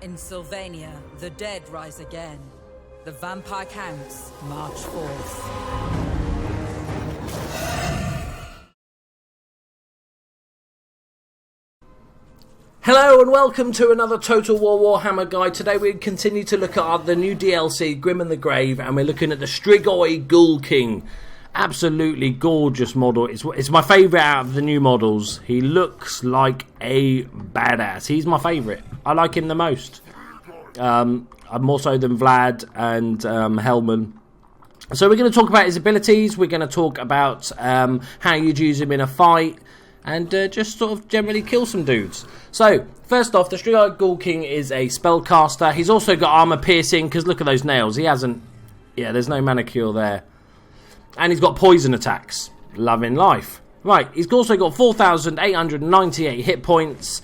In Sylvania, the dead rise again. The vampire counts march forth. Hello and welcome to another Total War Warhammer guide. Today we continue to look at the new DLC, Grim and the Grave, and we're looking at the Strigoi Ghoul King. Absolutely gorgeous model. It's my favourite out of the new models. He looks like a badass. He's my favourite. I like him the most. More so than Vlad and Hellman. So we're going to talk about his abilities. We're going to talk about how you'd use him in a fight. And just sort of generally kill some dudes. So, first off, the Strigoi Ghoul King is a spellcaster. He's also got armor piercing, because look at those nails. He hasn't... Yeah, there's no manicure there. And he's got poison attacks. Loving life. Right, he's also got 4,898 hit points.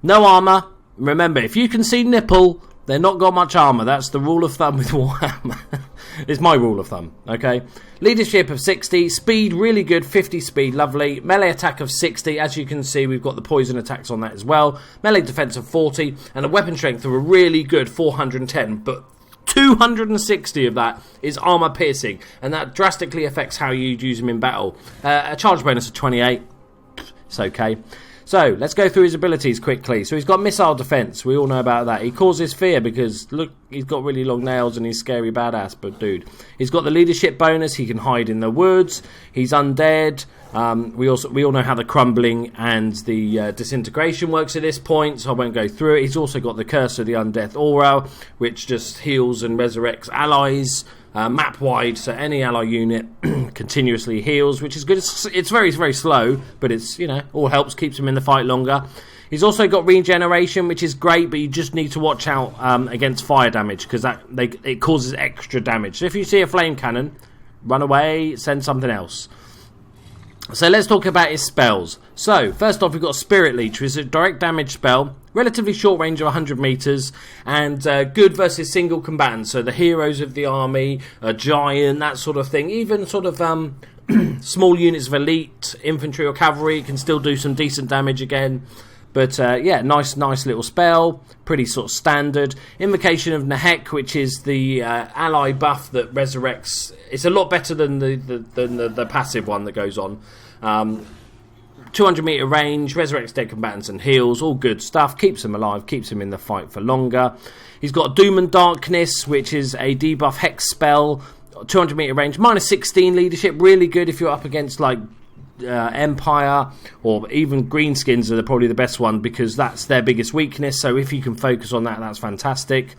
No armor. Remember, if you can see nipple, they're not got much armor. That's the rule of thumb with Warhammer. It's my rule of thumb, okay? Leadership of 60, speed really good, 50 speed, lovely. Melee attack of 60, as you can see, we've got the poison attacks on that as well. Melee defense of 40, and a weapon strength of a really good 410, but 260 of that is armor piercing, and that drastically affects how you use him in battle. A charge bonus of 28, it's okay. So, let's go through his abilities quickly. So, he's got missile defense. We all know about that. He causes fear because, look, he's got really long nails and he's scary badass, but dude. He's got the leadership bonus. He can hide in the woods. He's undead. We all know how the crumbling and the disintegration works at this point, so I won't go through it. He's also got the Curse of the Undeath Aura, which just heals and resurrects allies. Map-wide, so any ally unit continuously heals, which is good. It's very, very slow, but it's, you know, all helps, keeps him in the fight longer. He's also got regeneration, which is great, but you just need to watch out against fire damage, because it causes extra damage. So if you see a flame cannon, run away, send something else. So let's talk about his spells. So, first off, we've got Spirit Leech, which is a direct damage spell, relatively short range of 100 meters, and good versus single combatants. So the heroes of the army, a giant, that sort of thing. Even sort of small units of elite, infantry or cavalry can still do some decent damage again. But yeah, nice little spell, pretty sort of standard. Invocation of Nehek, which is the ally buff that resurrects. It's a lot better than the passive one that goes on. 200 meter range, resurrects dead combatants and heals, all good stuff. Keeps them alive, keeps them in the fight for longer. He's got Doom and Darkness, which is a debuff hex spell. 200 meter range, minus 16 leadership, really good if you're up against like Empire or even Greenskins are probably the best one, because that's their biggest weakness. So if you can focus on that, that's fantastic.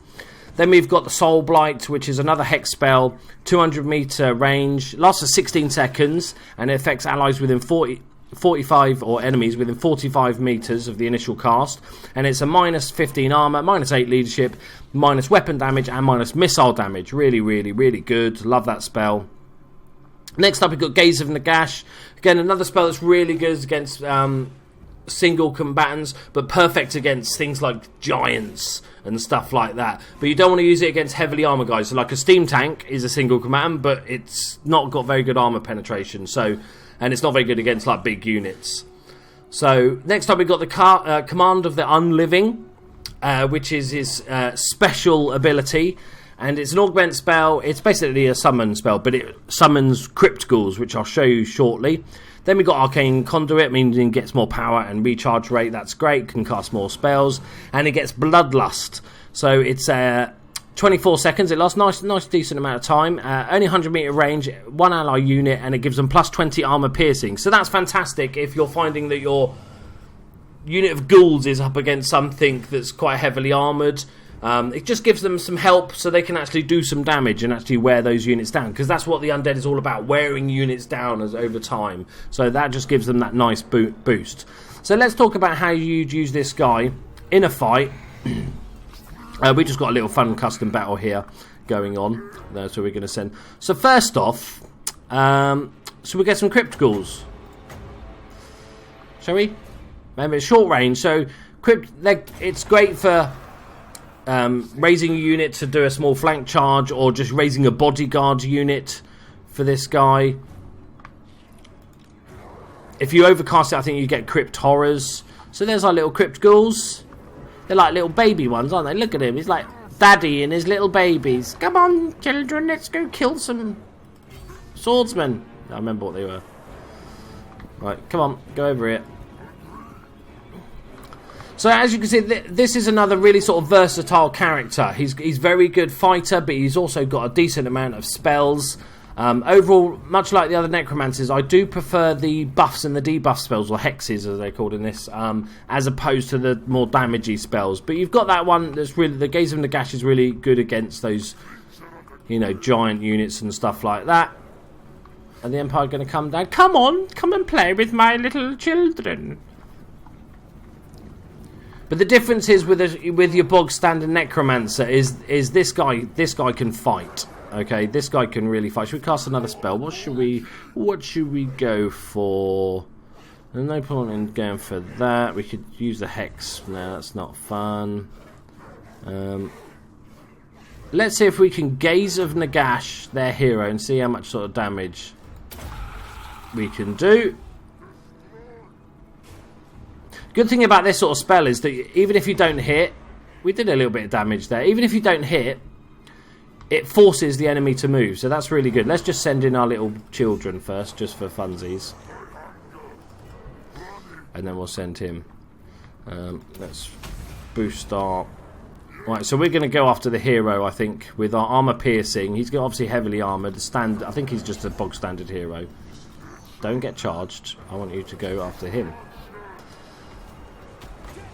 Then we've got the Soul Blight, which is another hex spell, 200 meter range, lasts for 16 seconds, and it affects allies within 45 or enemies within 45 meters of the initial cast, and it's a minus 15 armor, minus 8 leadership, minus weapon damage, and minus missile damage. Really, really, really good. Love that spell. Next up, we've got Gaze of Nagash. Again, another spell that's really good against single combatants, but perfect against things like giants and stuff like that. But you don't want to use it against heavily armored guys. So like a steam tank is a single combatant, but it's not got very good armor penetration. So, and it's not very good against like big units. So next up, we've got the Command of the Unliving, which is his special ability. And it's an augment spell. It's basically a summon spell, but it summons Crypt Ghouls, which I'll show you shortly. Then we've got Arcane Conduit, meaning it gets more power and recharge rate. That's great, can cast more spells. And it gets Bloodlust. So it's 24 seconds. It lasts nice decent amount of time. Only 100 meter range, one ally unit, and it gives them plus 20 armor piercing. So that's fantastic if you're finding that your unit of ghouls is up against something that's quite heavily armored. It just gives them some help so they can actually do some damage and actually wear those units down, because that's what the undead is all about, wearing units down over time. So that just gives them that nice boost. So let's talk about how you'd use this guy in a fight. We just got a little fun custom battle here going on. That's where we're going to send. So first off, so we get some Crypt Ghouls. Shall we? Remember, it's short range, so it's great for raising a unit to do a small flank charge, or just raising a bodyguard unit for this guy. If you overcast it, I think you get Crypt Horrors. So there's our little Crypt Ghouls. They're like little baby ones, aren't they? Look at him. He's like daddy and his little babies. Come on, children, let's go kill some swordsmen. I remember what they were. Right, come on, go over here. So as you can see, this is another really sort of versatile character. He's very good fighter, but he's also got a decent amount of spells. Overall, much like the other necromancers, I do prefer the buffs and the debuff spells, or hexes as they're called in this, as opposed to the more damagey spells. But you've got that one that's really, the Gaze of Nagash is really good against those, you know, giant units and stuff like that. And the Empire going to come down. Come on, come and play with my little children. But the difference is with your bog standard necromancer is this guy can fight. Okay, this guy can really fight. Should we cast another spell? What should we go for? There's no point in going for that. We could use the hex. No, that's not fun. Let's see if we can Gaze of Nagash, their hero, and see how much sort of damage we can do. Good thing about this sort of spell is that even if you don't hit, we did a little bit of damage there. Even if you don't hit, it forces the enemy to move, so that's really good. Let's just send in our little children first, just for funsies. And then we'll send him. Let's boost our... Right, so we're going to go after the hero, I think, with our armour piercing. He's obviously heavily armoured. I think he's just a bog standard hero. Don't get charged. I want you to go after him.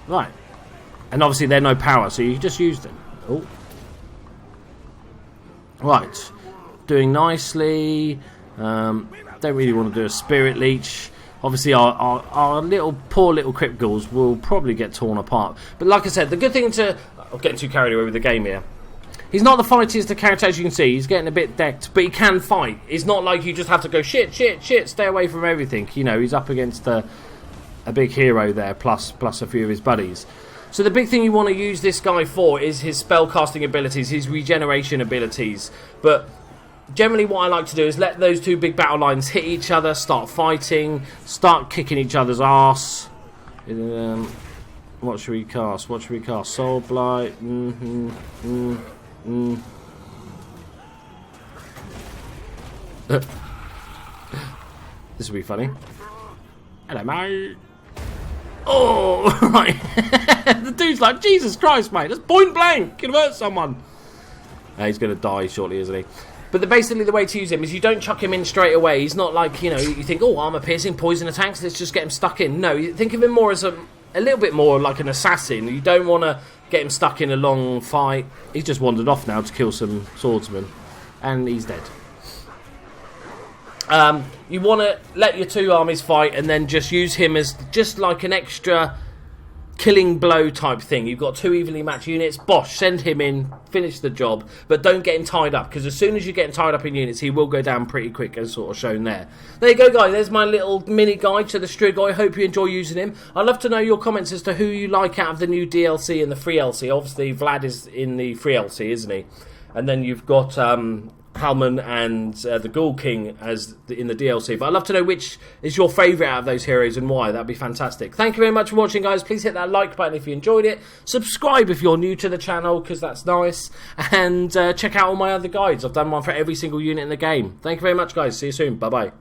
Right. And obviously they're no power, so you just use them. Oh. Right. Doing nicely. Don't really want to do a Spirit Leech. Obviously our poor little Crypt Ghouls will probably get torn apart. But like I said, the good thing to... I'm getting too carried away with the game here. He's not the fightiest character, as you can see. He's getting a bit decked, but he can fight. It's not like you just have to go, shit, stay away from everything. You know, he's up against a big hero there, plus a few of his buddies. So the big thing you want to use this guy for is his spellcasting abilities, his regeneration abilities. But generally what I like to do is let those two big battle lines hit each other, start fighting, start kicking each other's arse. What should we cast? Soul Blight. This will be funny. Hello, mate. Oh, right. The dude's like, Jesus Christ, mate. That's point blank. Can hurt someone. He's going to die shortly, isn't he? But basically the way to use him is you don't chuck him in straight away. He's not like, you know, you think, oh, armor piercing, poison attacks, let's just get him stuck in. No, you think of him more as a little bit more like an assassin. You don't want to get him stuck in a long fight. He's just wandered off now to kill some swordsmen. And he's dead. You want to let your two armies fight and then just use him as just like an extra killing blow type thing. You've got two evenly matched units. Bosh, send him in, finish the job, but don't get him tied up, because as soon as you get him tied up in units, he will go down pretty quick, as sort of shown there. There you go, guys. There's my little mini guide to the Strigoi. Hope you enjoy using him. I'd love to know your comments as to who you like out of the new DLC and the free LC. Obviously, Vlad is in the free LC, isn't he? And then you've got Halman and the Ghoul King in the DLC. But I'd love to know which is your favourite out of those heroes and why. That'd be fantastic. Thank you very much for watching, guys. Please hit that like button if you enjoyed it. Subscribe if you're new to the channel, because that's nice. And check out all my other guides. I've done one for every single unit in the game. Thank you very much, guys. See you soon. Bye-bye.